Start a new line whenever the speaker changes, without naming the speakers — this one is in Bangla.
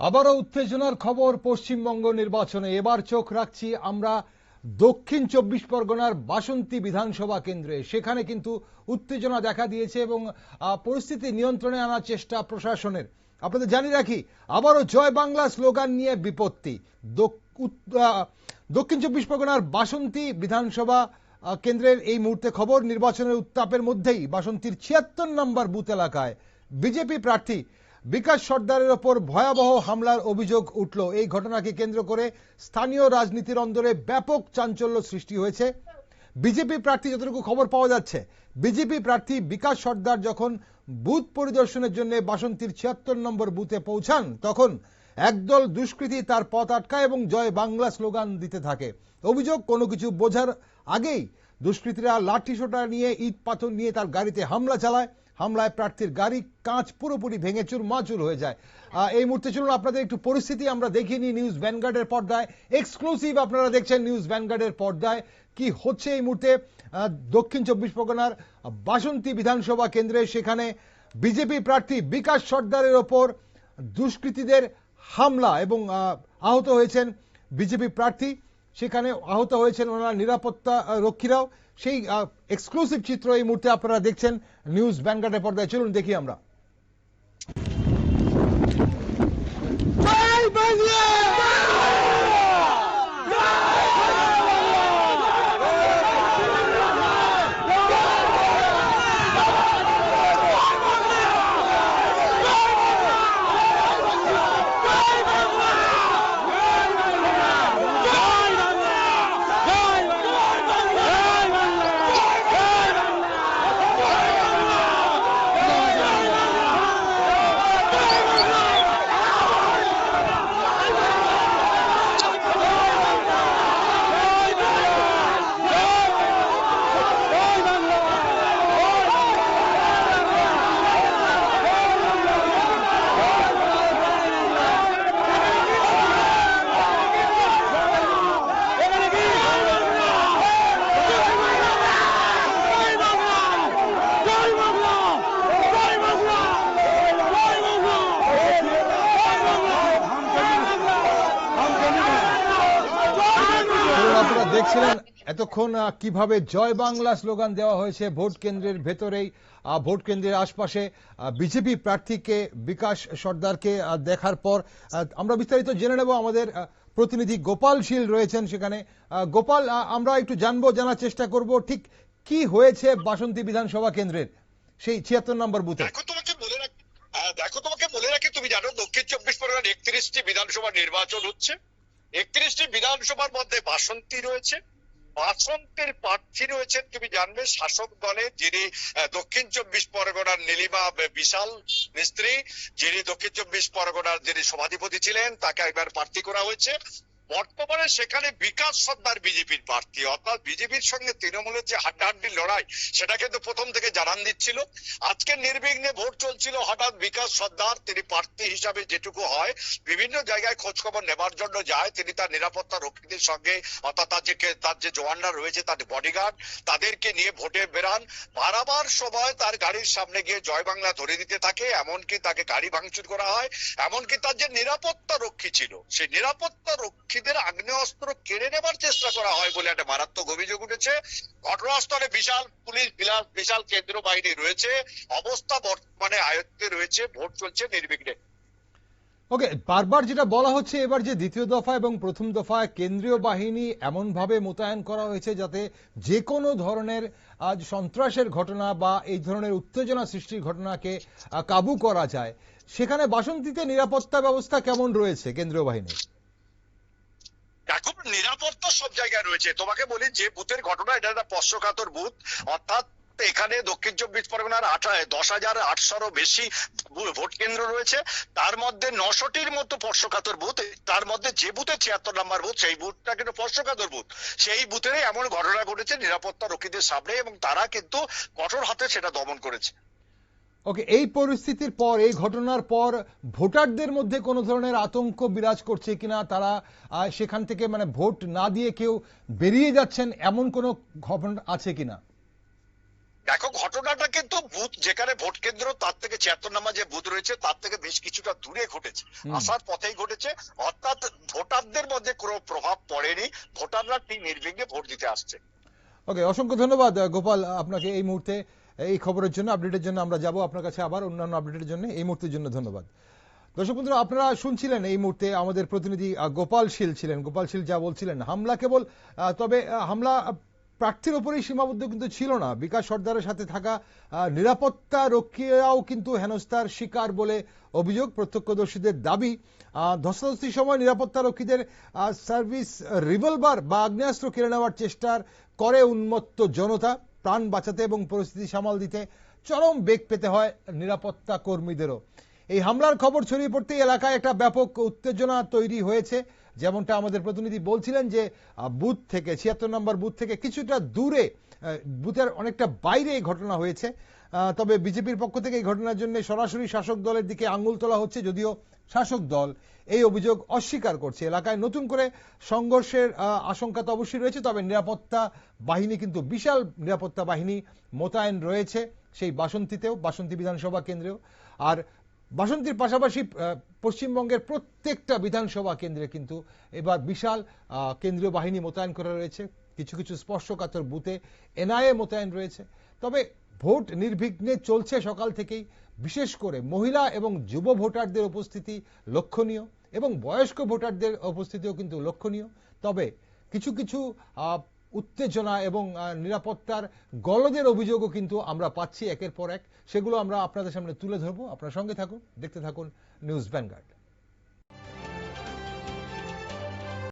আবারও উত্তেজনার খবর পশ্চিমবঙ্গ নির্বাচনে। এবার চোখ রাখছি আমরা দক্ষিণ 24 পরগনার বাসন্তী বিধানসভা কেন্দ্রে। সেখানে কিন্তু উত্তেজনা দেখা দিয়েছে এবং পরিস্থিতি নিয়ন্ত্রণে আনার চেষ্টা প্রশাসনের। আপনাদের জানিয়ে রাখি, আবারও জয় বাংলা স্লোগান নিয়ে বিপত্তি। দক্ষিণ 24 পরগনার বাসন্তী বিধানসভা কেন্দ্রের এই মুহূর্তে খবর, নির্বাচনের উত্তাপের মধ্যেই বাসন্তীর 76 নম্বর বুথ এলাকায় বিজেপি প্রার্থী বিকাশ সর্দারের ওপর ভয়াবহ হামলার অভিযোগ উঠল। এই ঘটনাকে কেন্দ্র করে স্থানীয় রাজনীতির অন্দরে ব্যাপক চাঞ্চল্য সৃষ্টি হয়েছে। বিজেপি প্রার্থী, যতটুকু খবর পাওয়া যাচ্ছে, বিজেপি প্রার্থী বিকাশ সর্দার যখন বুথ পরিদর্শনের জন্য বাসন্তীর 76 নম্বর বুথে পৌঁছান, তখন একদল দুষ্কৃতী তার পথ আটকায় এবং জয় বাংলা স্লোগান দিতে থাকে। অভিযোগ, কোনো কিছু বোঝার আগেই দুষ্কৃতীরা লাঠি সোটা নিয়ে, ইট পাথর নিয়ে তার গাড়িতে হামলা চালায়। হামলায় প্রার্থীর গাড়ি কাঁচ পুরোপুরি ভেঙে চুরমাচুর হয়ে যায়। এই মুহূর্তে চলুন আপনাদের একটু পরিস্থিতি আমরা দেখিয়ে নিই নিউজ ভ্যানগার্ডের পর্দায়। এক্সক্লুসিভ আপনারা দেখছেন নিউজ ভ্যানগার্ডের পর্দায় কি হচ্ছে এই মুহূর্তে দক্ষিণ 24 পরগনার বাসন্তী বিধানসভা কেন্দ্রে। সেখানে বিজেপি প্রার্থী বিকাশ সর্দারের ওপর দুষ্কৃতীদের হামলা এবং আহত হয়েছেন বিজেপি প্রার্থী। সেখানে আহত হয়েছেন ওনার নিরাপত্তা রক্ষীরাও। সেই এক্সক্লুসিভ চিত্র এই মুহূর্তে আপনারা দেখছেন নিউজ ভ্যানগার্ডের পর্দায়। চলুন দেখি আমরা। দেখছিলেন এতক্ষণ কিভাবে জয় বাংলা স্লোগান দেওয়া হয়েছে ভোট কেন্দ্রের ভেতরেই, ভোট কেন্দ্রের আশপাশে বিজেপি প্রার্থীকে বিকাশ সর্দারকে দেখার পর আমরা বিস্তারিত জেনে নেব। আমাদের প্রতিনিধি গোপাল শীল রয়েছেন সেখানে। গোপাল, আমরা একটু জানার চেষ্টা করব ঠিক কি হয়েছে বাসন্তী বিধানসভা কেন্দ্রের সেই 76 নম্বর বুথে।
তোমাকে বলে রাখি, তুমি জানো দক্ষিণ 24 পরগনার 31টি বিধানসভা নির্বাচন হচ্ছে। 31টি বিধানসভার মধ্যে বাসন্তী রয়েছে। বাসন্তীর প্রার্থী রয়েছেন, তুমি জানবে, শাসক দলে যিনি দক্ষিণ 24 পরগনার নীলিমা বিশাল মিস্ত্রি, যিনি দক্ষিণ 24 পরগনার যিনি সভাধিপতি ছিলেন, তাকে একবার প্রার্থী করা হয়েছে। বর্তমানে সেখানে বিকাশ সর্দার বিজেপির প্রার্থী, অর্থাৎ বিজেপির সঙ্গে তৃণমূলের যে হাড্ডাহাড্ডি লড়াই, সেটা কিন্তু প্রথম থেকে জানান দিচ্ছিল। আজকে নির্বিঘ্নে ভোট চলছিল, হঠাৎ বিকাশ সর্দার, তিনি প্রার্থী হিসাবে যেটুকু হয় বিভিন্ন জায়গায় খোঁজ খবর নেবার জন্য যায়, তিনি তার নিরাপত্তা রক্ষীদের সঙ্গে, অর্থাৎ তার যে জওয়ানরা রয়েছে, তার বডিগার্ড, তাদেরকে নিয়ে ভোটে বেরান। বারবার সময় তার গাড়ির সামনে গিয়ে জয় বাংলা ধরে দিতে থাকে, এমনকি তাকে গাড়ি ভাঙচুর করা হয়। এমনকি তার যে নিরাপত্তা রক্ষী ছিল, সেই নিরাপত্তা রক্ষী আগ্নেয়াস্ত্র কেড়ে নেবার চেষ্টা করা হয় বলে একটা মারাত্মক অভিযোগ উঠেছে। ঘটনাস্থলে বিশাল পুলিশ, বিশাল কেন্দ্র বাহিনী রয়েছে, অবস্থা বর্তমানে আয়ত্তে রয়েছে, ভোট চলছে নির্বিঘ্নে।
ওকে, বারবার যেটা বলা হচ্ছে, এবার যে দ্বিতীয় দফা এবং প্রথম দফায় কেন্দ্রীয় বাহিনী এমন ভাবে মোতায়েন করা হয়েছে যাতে যে কোনো ধরনের সন্ত্রাসের ঘটনা বা এই ধরনের উত্তেজনা সৃষ্টির ঘটনাকে কাবু করা যায়। সেখানে বাসন্তীতে নিরাপত্তা ব্যবস্থা কেমন রয়েছে কেন্দ্রীয় বাহিনীর?
এখন নিরাপত্তা সব জায়গায় রয়েছে। তোমাকে বলি, যে বুথের ঘটনা, এটা একটা স্পর্শকাতর বুথ, অর্থাৎ এখানে দক্ষিণ 24 পরগনার 10,800-ও বেশি ভোট কেন্দ্র রয়েছে। তার মধ্যে 900টির মতো স্পর্শকাতর বুথ। তার মধ্যে যে বুথে 76 নম্বর বুথ, সেই বুথটা কিন্তু স্পর্শকাতর বুথ। সেই বুথেরই এমন ঘটনা ঘটেছে নিরাপত্তা রক্ষীদের সামনে, এবং তারা কিন্তু কঠোর হাতে সেটা দমন করেছে।
ওকে, এই পরিস্থিতির পর, এই ঘটনার পর ভোটারদের মধ্যে কোনো ধরনের আতঙ্ক বিরাজ করছে কিনা? তারা সেখান থেকে ভোট না দিয়ে কেউ বেরিয়ে যাচ্ছেন, এমন কোনো খবর আছে কিনা?
দেখো ঘটনাটা কিন্তু বুথ যেখানে ভোট কেন্দ্র তার থেকে ৭৬ নম্বর যে বুথ রয়েছে তার থেকে বেশ কিছুটা দূরে ঘটেছে, আসার পথেই ঘটেছে। অর্থাৎ ভোটারদের মধ্যে কোনো প্রভাব পড়েনি, ভোটাররা ঠিক নির্বিঘ্নে ভোট দিতে আসছে।
ওকে, অসংখ্য ধন্যবাদ গোপাল আপনাকে এই মুহূর্তে এই খবরের জন্য, আপডেটের জন্য। আমরা যাব আপনার কাছে আবার অন্যান্য আপডেটের জন্য। এই মুহূর্তের জন্য ধন্যবাদ। দর্শক বন্ধুরা, আপনারা শুনছিলেন এই মুহূর্তে আমাদের প্রতিনিধি গোপাল শীল ছিলেন। গোপাল শীল যা বলছিলেন, হামলা কেবল তবে হামলা প্রার্থীর উপরেই সীমাবদ্ধ কিন্তু ছিল না। বিকাশ সর্দারের সাথে থাকা নিরাপত্তা রক্ষীরাও কিন্তু হেনস্থার শিকার বলে অভিযোগ। প্রত্যক্ষদর্শীদের দাবি, ধস্তাধস্তির সময় নিরাপত্তা রক্ষীদের সার্ভিস রিভলভার বা আগ্নেয়াস্ত্র কেড়ে নেওয়ার চেষ্টার করে উন্মত্ত জনতা। প্রাণ বাঁচাতে এবং পরিস্থিতি সামাল দিতে চরম বেগ পেতে হয় নিরাপত্তা কর্মীদেরও। এই হামলার খবর ছড়িয়ে পড়তেই এলাকায় একটা ব্যাপক উত্তেজনা তৈরি হয়েছে। যেমনটা আমাদের প্রতিনিধি বলছিলেন যে বুথ থেকে ৭৬ নম্বর বুথ থেকে কিছুটা দূরে, বুথের অনেকটা বাইরে এই ঘটনা হয়েছে। তবে বিজেপির পক্ষ থেকে এই ঘটনার জন্য সরাসরি শাসক দলের দিকে আঙুল তোলা হচ্ছে, যদিও শাসক দল এই অভিযোগ অস্বীকার করছে। এলাকায় নতুন করে সংঘর্ষের আশঙ্কা তো অবশ্যই রয়েছে, তবে নিরাপত্তা বাহিনী কিন্তু বিশাল নিরাপত্তা বাহিনী মোতায়েন রয়েছে সেই বাসন্তীতেও, বাসন্তী বিধানসভা কেন্দ্রেও। আর বাসন্তীর পাশাপাশি পশ্চিমবঙ্গের প্রত্যেকটা বিধানসভা কেন্দ্রে কিন্তু এবার বিশাল কেন্দ্রীয় বাহিনী মোতায়েন করা রয়েছে। কিছু কিছু স্পর্শকাতর বুথে এনআইএ মোতায়েন রয়েছে। তবে ভোট নির্বিঘ্নে চলছে সকাল থেকেই। বিশেষ করে মহিলা এবং যুব ভোটারদের উপস্থিতি লক্ষণীয়, এবং বয়স্ক ভোটারদের উপস্থিতিও কিন্তু লক্ষণীয়। তবে কিছু কিছু উত্তেজনা এবং নিরাপত্তার গলদের অভিযোগও কিন্তু আমরা পাচ্ছি একের পর এক। সেগুলো আমরা আপনাদের সামনে তুলে ধরবো। আপনার সঙ্গে থাকুন, দেখতে থাকুন নিউজ ভ্যানগার্ড।